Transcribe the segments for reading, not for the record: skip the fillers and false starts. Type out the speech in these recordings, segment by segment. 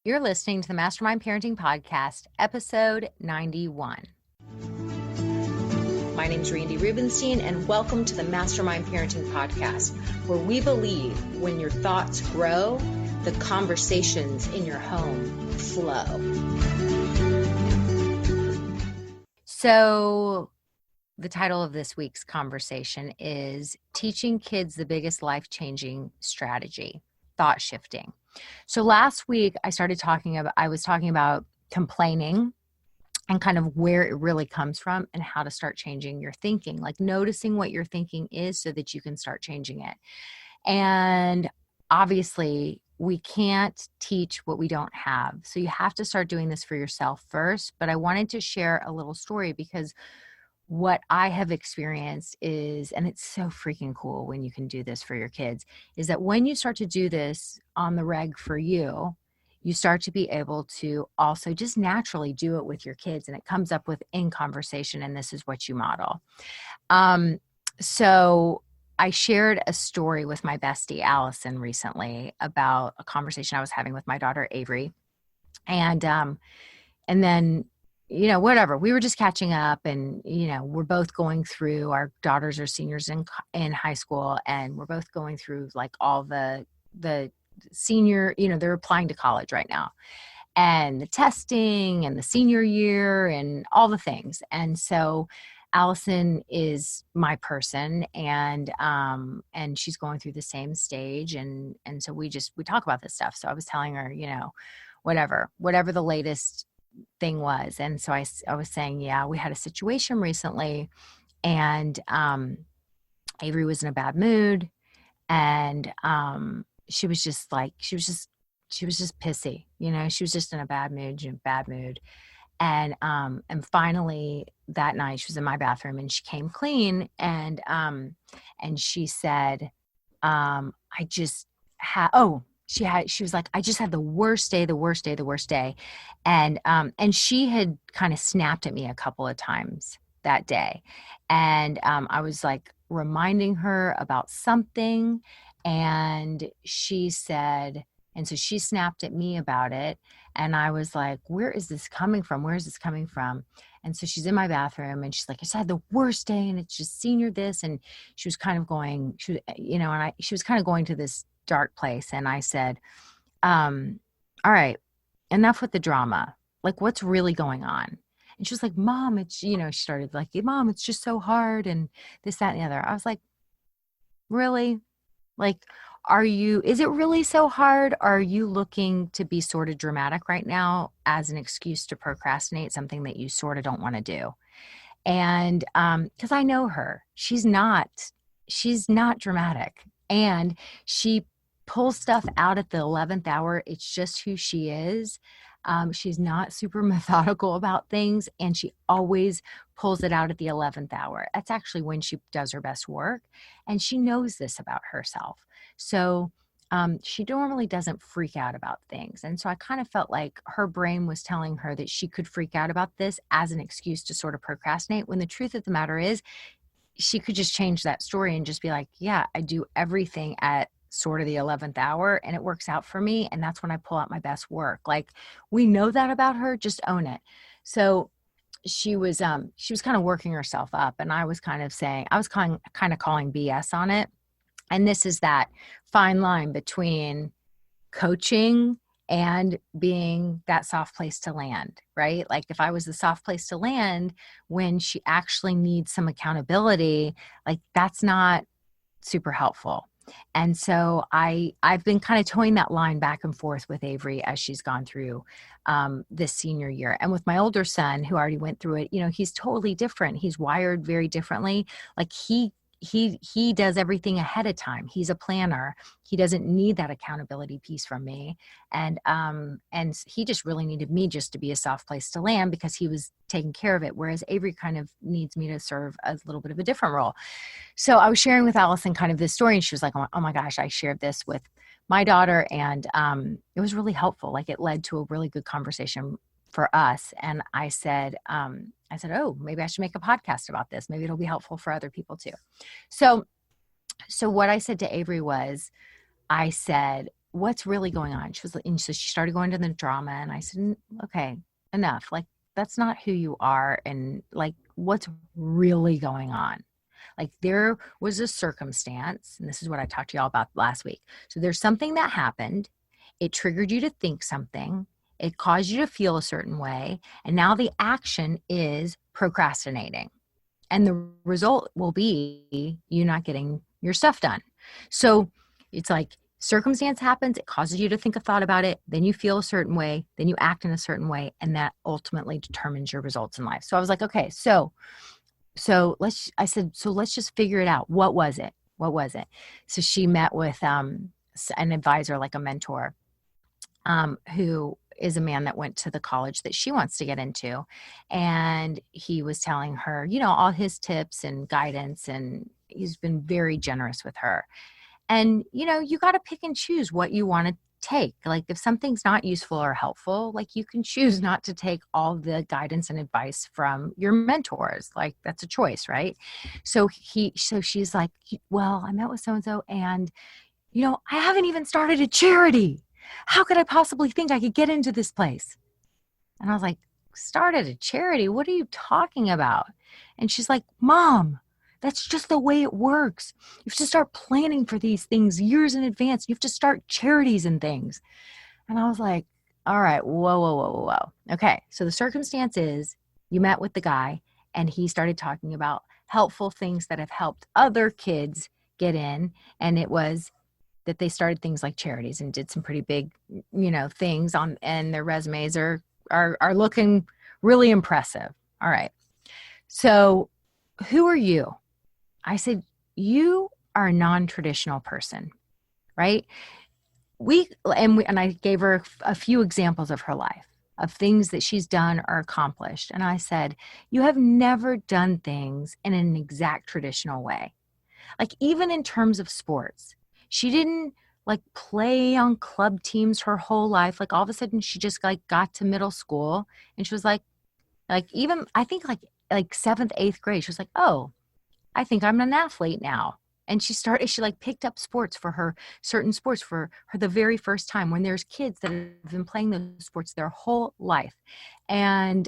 You're listening to the Mastermind Parenting Podcast, episode 91. My name's Randy Rubenstein, and welcome to the Mastermind Parenting Podcast, where we believe when your thoughts grow, the conversations in your home flow. So the title of this week's conversation is Teaching Kids the Biggest Life-Changing Strategy, Thought Shifting. So last week I was talking about complaining and kind of where it really comes from and how to start changing your thinking, like noticing what your thinking is so that you can start changing it. And obviously we can't teach what we don't have. So you have to start doing this for yourself first. But I wanted to share a little story because what I have experienced is, and it's so freaking cool when you can do this for your kids, is that when you start to do this on the reg for you, you start to be able to also just naturally do it with your kids, and it comes up within conversation, and this is what you model. So I shared a story with my bestie, Allison, recently about a conversation I was having with my daughter, Avery. And then, whatever, we were just catching up, and, we're both going through, our daughters are seniors in high school, and we're both going through like all the senior, they're applying to college right now, and the testing and the senior year and all the things. And so Allison is my person, and she's going through the same stage. And so we talk about this stuff. So I was telling her, whatever the latest thing was. And so I was saying, yeah, we had a situation recently, and Avery was in a bad mood, and she was just pissy, she was just in a bad mood. And finally that night she was in my bathroom, and she came clean, and she said, she was like, I just had the worst day. And she had kind of snapped at me a couple of times that day. And I was like reminding her about something, and she said, and so she snapped at me about it. And I was like, where is this coming from? And so she's in my bathroom, and she's like, I just had the worst day, and it's just senior this. And she was kind of going, she was kind of going to this dark place. And I said, all right, enough with the drama. Like, what's really going on? And she was like, Mom, it's, she started like, Mom, it's just so hard, and this, that, and the other. I was like, really? Like, is it really so hard? Are you looking to be sort of dramatic right now as an excuse to procrastinate something that you sort of don't want to do? And, cause I know her, she's not dramatic, and she pulls stuff out at the 11th hour. It's just who she is. She's not super methodical about things, and she always pulls it out at the 11th hour. That's actually when she does her best work, and she knows this about herself. So she normally doesn't freak out about things. And so I kind of felt like her brain was telling her that she could freak out about this as an excuse to sort of procrastinate, when the truth of the matter is she could just change that story and just be like, yeah, I do everything at sort of the 11th hour, and it works out for me. And that's when I pull out my best work. Like, we know that about her, just own it. So she was kind of working herself up, and I was kind of saying, I was kind of calling BS on it. And this is that fine line between coaching and being that soft place to land, right? Like, if I was the soft place to land when she actually needs some accountability, like, that's not super helpful. And so I've been kind of towing that line back and forth with Avery as she's gone through this senior year. And with my older son, who already went through it, he's totally different. He's wired very differently. Like, he does everything ahead of time. He's a planner. He doesn't need that accountability piece from me. And he just really needed me just to be a soft place to land because he was taking care of it. Whereas Avery kind of needs me to serve a little bit of a different role. So I was sharing with Allison kind of this story, and she was like, oh my gosh, I shared this with my daughter. And it was really helpful. Like, it led to a really good conversation for us. And I said, oh, maybe I should make a podcast about this. Maybe it'll be helpful for other people too. So what I said to Avery was, I said, what's really going on? She was like, and so she started going to the drama, and I said, okay, enough. Like, that's not who you are. And like, what's really going on? Like, there was a circumstance, and this is what I talked to y'all about last week. So there's something that happened. It triggered you to think something. It caused you to feel a certain way. And now the action is procrastinating. And the result will be you not getting your stuff done. So it's like circumstance happens, it causes you to think a thought about it, then you feel a certain way, then you act in a certain way, and that ultimately determines your results in life. So I was like, okay, I said, so let's just figure it out. What was it? What was it? So she met with an advisor, like a mentor, who is a man that went to the college that she wants to get into. And he was telling her, all his tips and guidance, and he's been very generous with her. And, you got to pick and choose what you want to take. Like, if something's not useful or helpful, like, you can choose not to take all the guidance and advice from your mentors. Like, that's a choice, right? So she's like, well, I met with so-and-so, and I haven't even started a charity. How could I possibly think I could get into this place? And I was like, started a charity? What are you talking about? And she's like, Mom, that's just the way it works. You have to start planning for these things years in advance. You have to start charities and things. And I was like, all right, whoa, whoa, whoa, whoa, whoa. Okay, so the circumstance is you met with the guy, and he started talking about helpful things that have helped other kids get in. And it was that they started things like charities and did some pretty big, things on, and their resumes are looking really impressive. All right. So who are you? I said, you are a non-traditional person, right? And I gave her a few examples of her life, of things that she's done or accomplished. And I said, you have never done things in an exact traditional way. Like, even in terms of sports, she didn't like play on club teams her whole life. Like, all of a sudden she just like got to middle school, and she was like even I think like seventh, eighth grade, she was like, oh, I think I'm an athlete now. And she like picked up sports for her, certain sports for her the very first time, when there's kids that have been playing those sports their whole life. And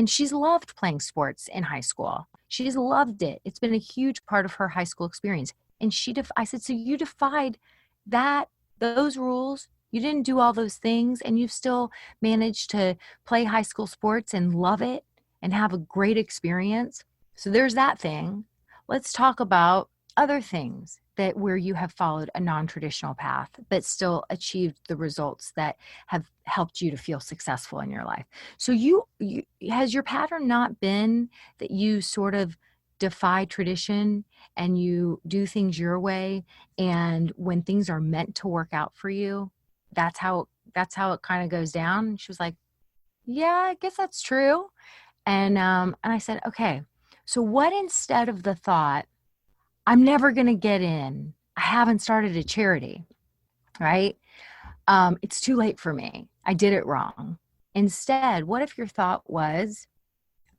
she's loved playing sports in high school. She's loved it. It's been a huge part of her high school experience. And I said, so you defied those rules. You didn't do all those things, and you've still managed to play high school sports and love it and have a great experience. So there's that thing. Let's talk about other things that where you have followed a non-traditional path but still achieved the results that have helped you to feel successful in your life. So you has your pattern not been that you sort of defy tradition and you do things your way, and when things are meant to work out for you, that's how it kind of goes down? She was like, yeah, I guess that's true. And I said, okay, so what, instead of the thought, I'm never going to get in, I haven't started a charity, right? It's too late for me, I did it wrong. Instead, what if your thought was,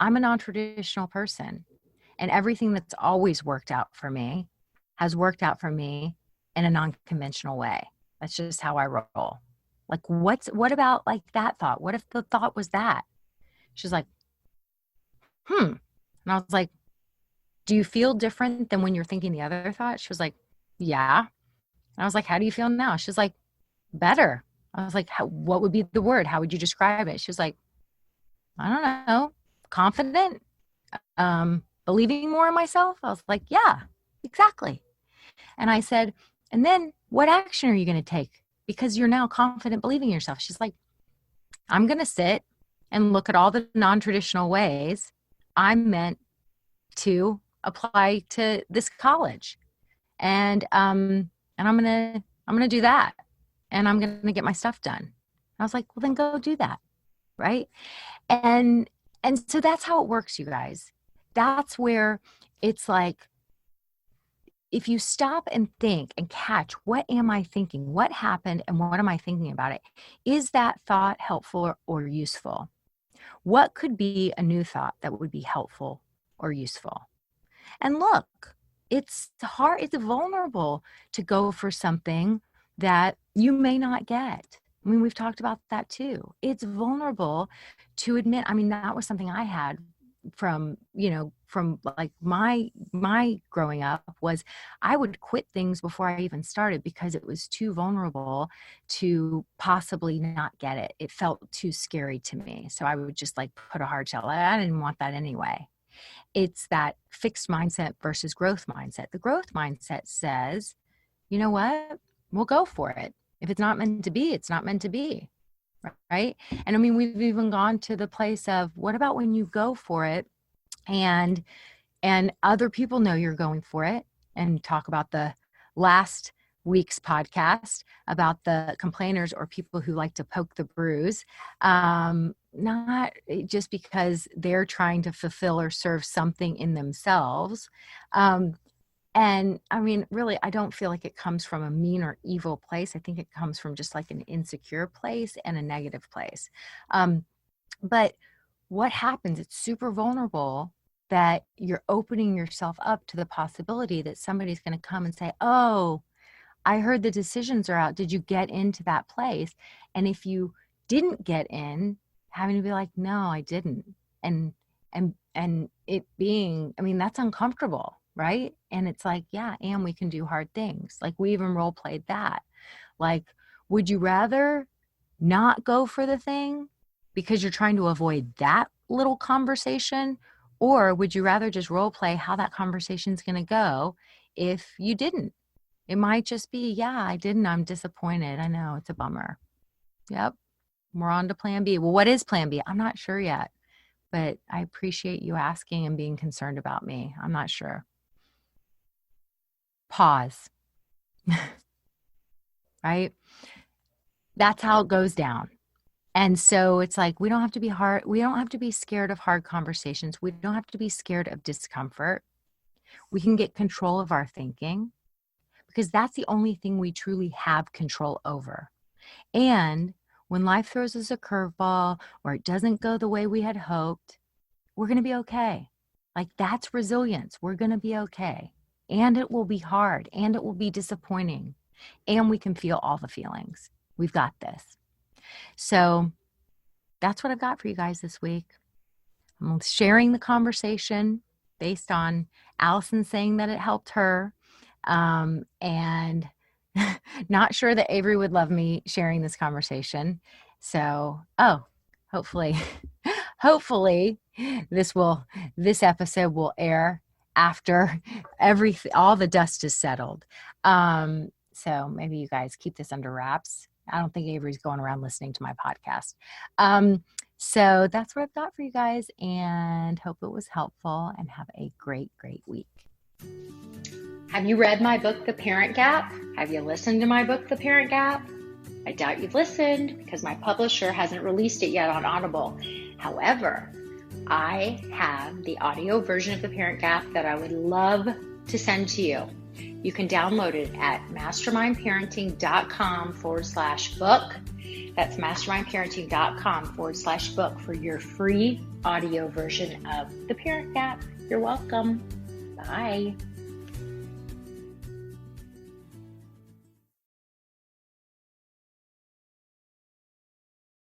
I'm a non-traditional person, and everything that's always worked out for me has worked out for me in a non-conventional way. That's just how I roll. Like, what about like that thought? What if the thought was that? She's like, And I was like, do you feel different than when you're thinking the other thought? She was like, yeah. And I was like, how do you feel now? She's like, better. I was like, what would be the word? How would you describe it? She was like, I don't know, confident, believing more in myself. I was like, yeah, exactly. And I said, and then what action are you going to take? Because you're now confident, believing in yourself. She's like, I'm going to sit and look at all the non-traditional ways I'm meant to apply to this college. And I'm gonna do that, and I'm gonna get my stuff done. I was like, well, then go do that, right? And so that's how it works, you guys. That's where it's like, if you stop and think and catch, what am I thinking? What happened, and what am I thinking about it? Is that thought helpful or useful? What could be a new thought that would be helpful or useful? And look, it's hard, it's vulnerable to go for something that you may not get. I mean, we've talked about that too. It's vulnerable to admit. I mean, that was something I had from, from like my growing up, was I would quit things before I even started because it was too vulnerable to possibly not get it. It felt too scary to me. So I would just like put a hard shell. I didn't want that anyway. It's that fixed mindset versus growth mindset. The growth mindset says, you know what? We'll go for it. If it's not meant to be, it's not meant to be. Right. And I mean, we've even gone to the place of, what about when you go for it and other people know you're going for it, and talk about the last week's podcast about the complainers or people who like to poke the bruise, not just because they're trying to fulfill or serve something in themselves. And I mean, really, I don't feel like it comes from a mean or evil place. I think it comes from just like an insecure place and a negative place. But what happens? It's super vulnerable that you're opening yourself up to the possibility that somebody's going to come and say, oh, I heard the decisions are out. Did you get into that place? And if you didn't get in, having to be like, no, I didn't. And it being, I mean, that's uncomfortable, right? And it's like, yeah, and we can do hard things. Like, we even role played that. Like, would you rather not go for the thing because you're trying to avoid that little conversation? Or would you rather just role play how that conversation's going to go if you didn't? It might just be, yeah, I didn't. I'm disappointed. I know, it's a bummer. Yep. We're on to plan B. Well, what is plan B? I'm not sure yet, but I appreciate you asking and being concerned about me. I'm not sure. Pause. Right? That's how it goes down. And so it's like, we don't have to be hard. We don't have to be scared of hard conversations. We don't have to be scared of discomfort. We can get control of our thinking, because that's the only thing we truly have control over. And when life throws us a curveball or it doesn't go the way we had hoped, we're going to be okay. Like, that's resilience. We're going to be okay. And it will be hard, and it will be disappointing, and we can feel all the feelings. We've got this. So that's what I've got for you guys this week. I'm sharing the conversation based on Allison saying that it helped her. And not sure that Avery would love me sharing this conversation. So, hopefully this episode will air after all the dust is settled. So maybe you guys keep this under wraps. I don't think Avery's going around listening to my podcast. So that's what I've got for you guys, and hope it was helpful, and have a great, great week. Have you read my book, The Parent Gap? Have you listened to my book, The Parent Gap? I doubt you've listened because my publisher hasn't released it yet on Audible. However, I have the audio version of The Parent Gap that I would love to send to you. You can download it at mastermindparenting.com/book. That's mastermindparenting.com/book for your free audio version of The Parent Gap. You're welcome. Bye.